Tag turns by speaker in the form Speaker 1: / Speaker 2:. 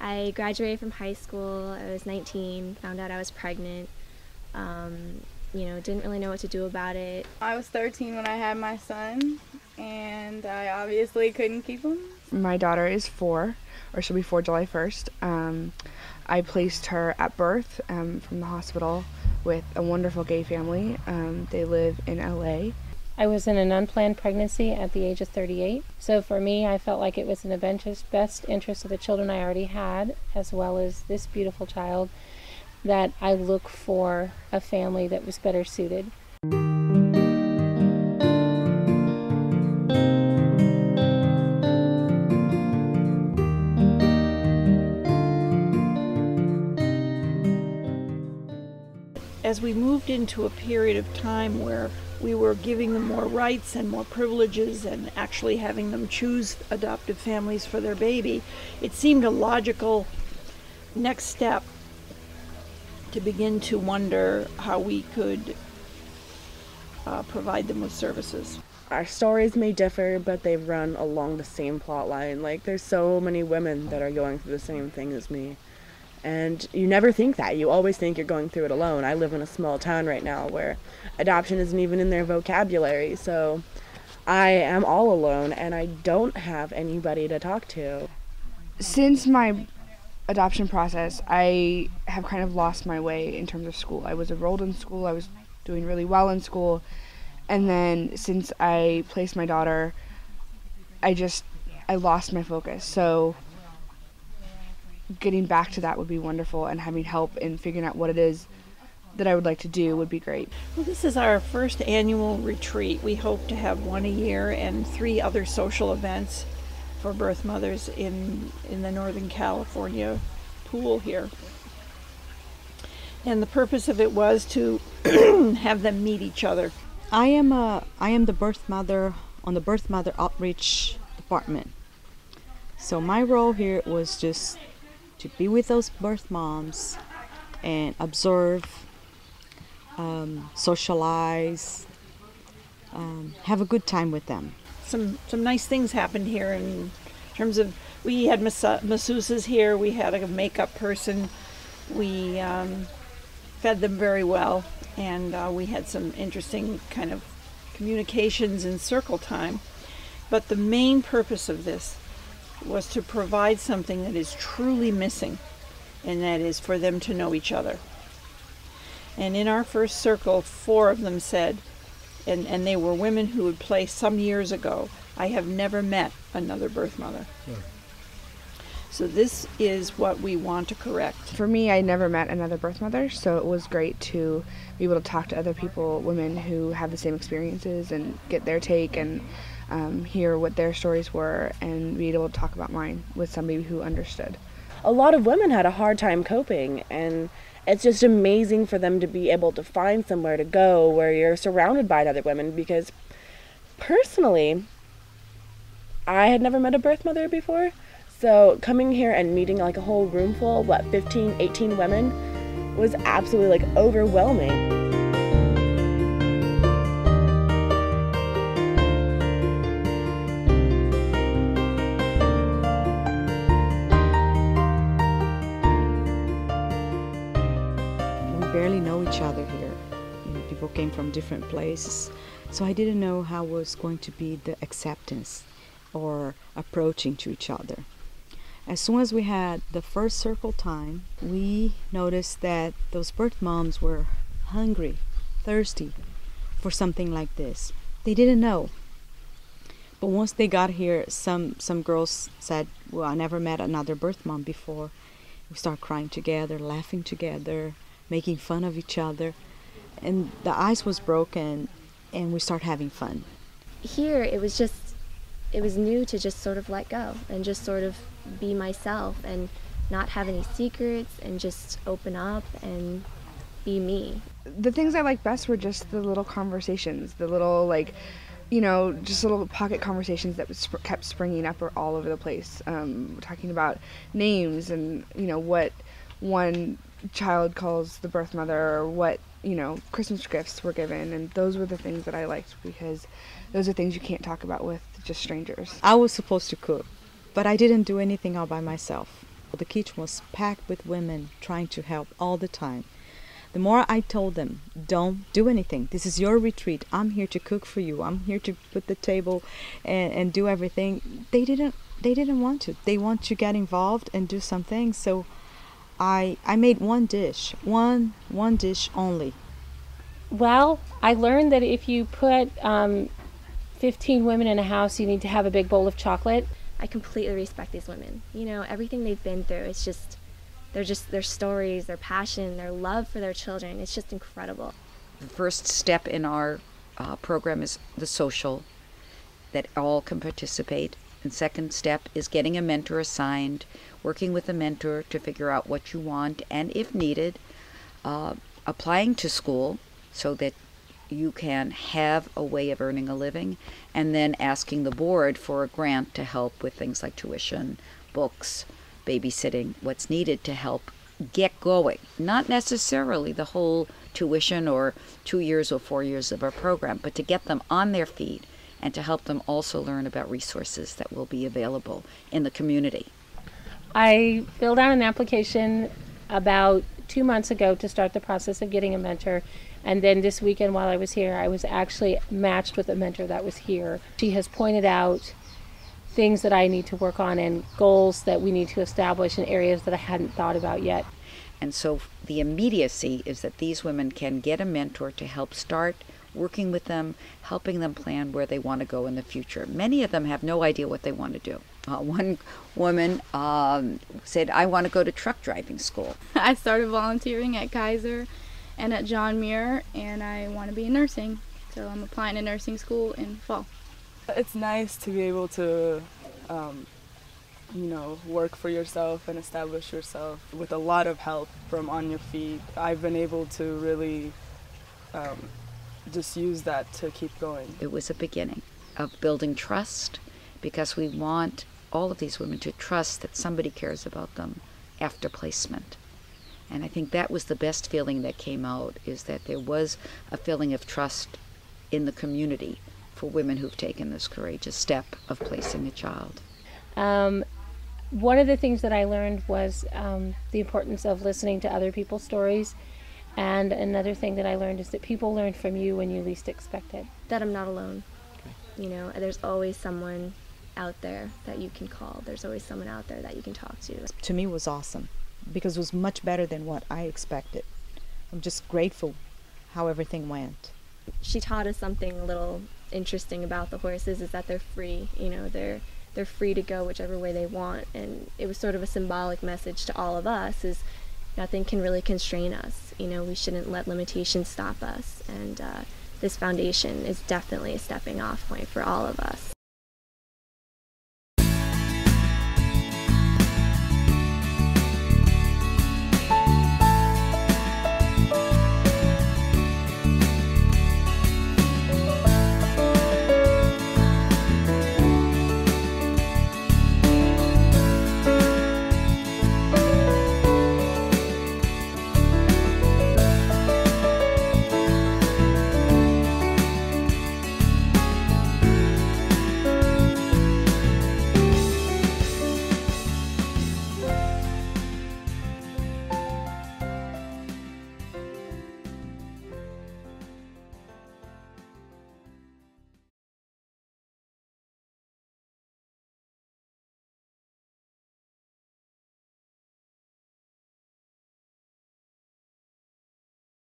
Speaker 1: I graduated from high school. I was 19, found out I was pregnant. Didn't really know what to do about it.
Speaker 2: I was 13 when I had my son, and I obviously couldn't keep him.
Speaker 3: My daughter is 4, or she'll be 4 July 1st. I placed her at birth from the hospital with a wonderful gay family. They live in LA.
Speaker 4: I was in an unplanned pregnancy at the age of 38. So for me, I felt like it was in the best interest of the children I already had, as well as this beautiful child, that I look for a family that was better suited.
Speaker 5: As we moved into a period of time where we were giving them more rights and more privileges and actually having them choose adoptive families for their baby, it seemed a logical next step to begin to wonder how we could provide them with services.
Speaker 6: Our stories may differ, but they run along the same plot line. Like, there's so many women that are going through the same thing as me. And you never think that. You always think you're going through it alone. I live in a small town right now where adoption isn't even in their vocabulary. So I am all alone, and I don't have anybody to talk to.
Speaker 3: Since my adoption process, I have kind of lost my way in terms of school. I was enrolled in school. I was doing really well in school. And then since I placed my daughter, I lost my focus. So getting back to that would be wonderful, and having help in figuring out what it is that I would like to do would be great.
Speaker 5: Well, this is our first annual retreat. We hope to have one a year and 3 other social events for birth mothers in the Northern California pool here. And the purpose of it was to have them meet each other.
Speaker 7: I am the birth mother on the birth mother outreach department. So my role here was just to be with those birth moms and observe, socialize, have a good time with them.
Speaker 5: Some nice things happened here in terms of, we had masseuses here, we had a makeup person, we fed them very well, and we had some interesting kind of communications in circle time. But the main purpose of this was to provide something that is truly missing, and that is for them to know each other. And in our first circle, 4 of them said, and they were women who had placed some years ago, I have never met another birth mother. Yeah. So this is what we want to correct.
Speaker 3: For me, I never met another birth mother, so it was great to be able to talk to other people, women who have the same experiences, and get their take and hear what their stories were, and be able to talk about mine with somebody who understood.
Speaker 6: A lot of women had a hard time coping, and it's just amazing for them to be able to find somewhere to go where you're surrounded by other women, because personally, I had never met a birth mother before, so coming here and meeting like a whole room full, 15, 18 women, was absolutely like overwhelming.
Speaker 7: Barely know each other here. People came from different places, so I didn't know how was going to be the acceptance or approaching to each other. As soon as we had the first circle time, we noticed that those birth moms were hungry, thirsty for something like this. They didn't know. But once they got here, some girls said, well, I never met another birth mom before. We start crying together, laughing together, making fun of each other, and the ice was broken, and we start having fun.
Speaker 1: Here, it was new to just sort of let go and just sort of be myself and not have any secrets and just open up and be me.
Speaker 3: The things I liked best were just the little conversations, the little just little pocket conversations that kept springing up all over the place, talking about names and what one child calls the birth mother, or what Christmas gifts were given, and those were the things that I liked, because those are things you can't talk about with just strangers.
Speaker 7: I was supposed to cook, but I didn't do anything all by myself. The kitchen was packed with women trying to help all the time. The more I told them, don't do anything. This is your retreat. I'm here to cook for you. I'm here to put the table and do everything. They didn't want to. They want to get involved and do something. So I made one dish, one dish only.
Speaker 4: Well, I learned that if you put 15 women in a house, you need to have a big bowl of chocolate.
Speaker 1: I completely respect these women. You know, everything they've been through, it's just their stories, their passion, their love for their children. It's just incredible.
Speaker 8: The first step in our program is the social, that all can participate. And second step is getting a mentor assigned, working with a mentor to figure out what you want, and if needed, applying to school so that you can have a way of earning a living, and then asking the board for a grant to help with things like tuition, books, babysitting, what's needed to help get going. Not necessarily the whole tuition or 2 years or 4 years of our program, but to get them on their feet and to help them also learn about resources that will be available in the community.
Speaker 4: I filled out an application about 2 months ago to start the process of getting a mentor. And then this weekend while I was here, I was actually matched with a mentor that was here. She has pointed out things that I need to work on and goals that we need to establish in areas that I hadn't thought about yet.
Speaker 8: And so the immediacy is that these women can get a mentor to help start working with them, helping them plan where they want to go in the future. Many of them have no idea what they want to do. One woman said, I want to go to truck driving school.
Speaker 2: I started volunteering at Kaiser and at John Muir, and I want to be in nursing. So I'm applying to nursing school in fall.
Speaker 9: It's nice to be able to, work for yourself and establish yourself with a lot of help from on your feet. I've been able to really just use that to keep going.
Speaker 8: It was a beginning of building trust, because we want all of these women to trust that somebody cares about them after placement. And I think that was the best feeling that came out, is that there was a feeling of trust in the community for women who've taken this courageous step of placing a child.
Speaker 4: One of the things that I learned was the importance of listening to other people's stories. And another thing that I learned is that people learn from you when you least expect it.
Speaker 1: That I'm not alone. You know, there's always someone out there that you can call. There's always someone out there that you can talk to.
Speaker 7: To me, it was awesome because it was much better than what I expected. I'm just grateful how everything went.
Speaker 1: She taught us something a little interesting about the horses, is that they're free. You know, they're free to go whichever way they want. And it was sort of a symbolic message to all of us, is nothing can really constrain us. You know, we shouldn't let limitations stop us. And this foundation is definitely a stepping off point for all of us.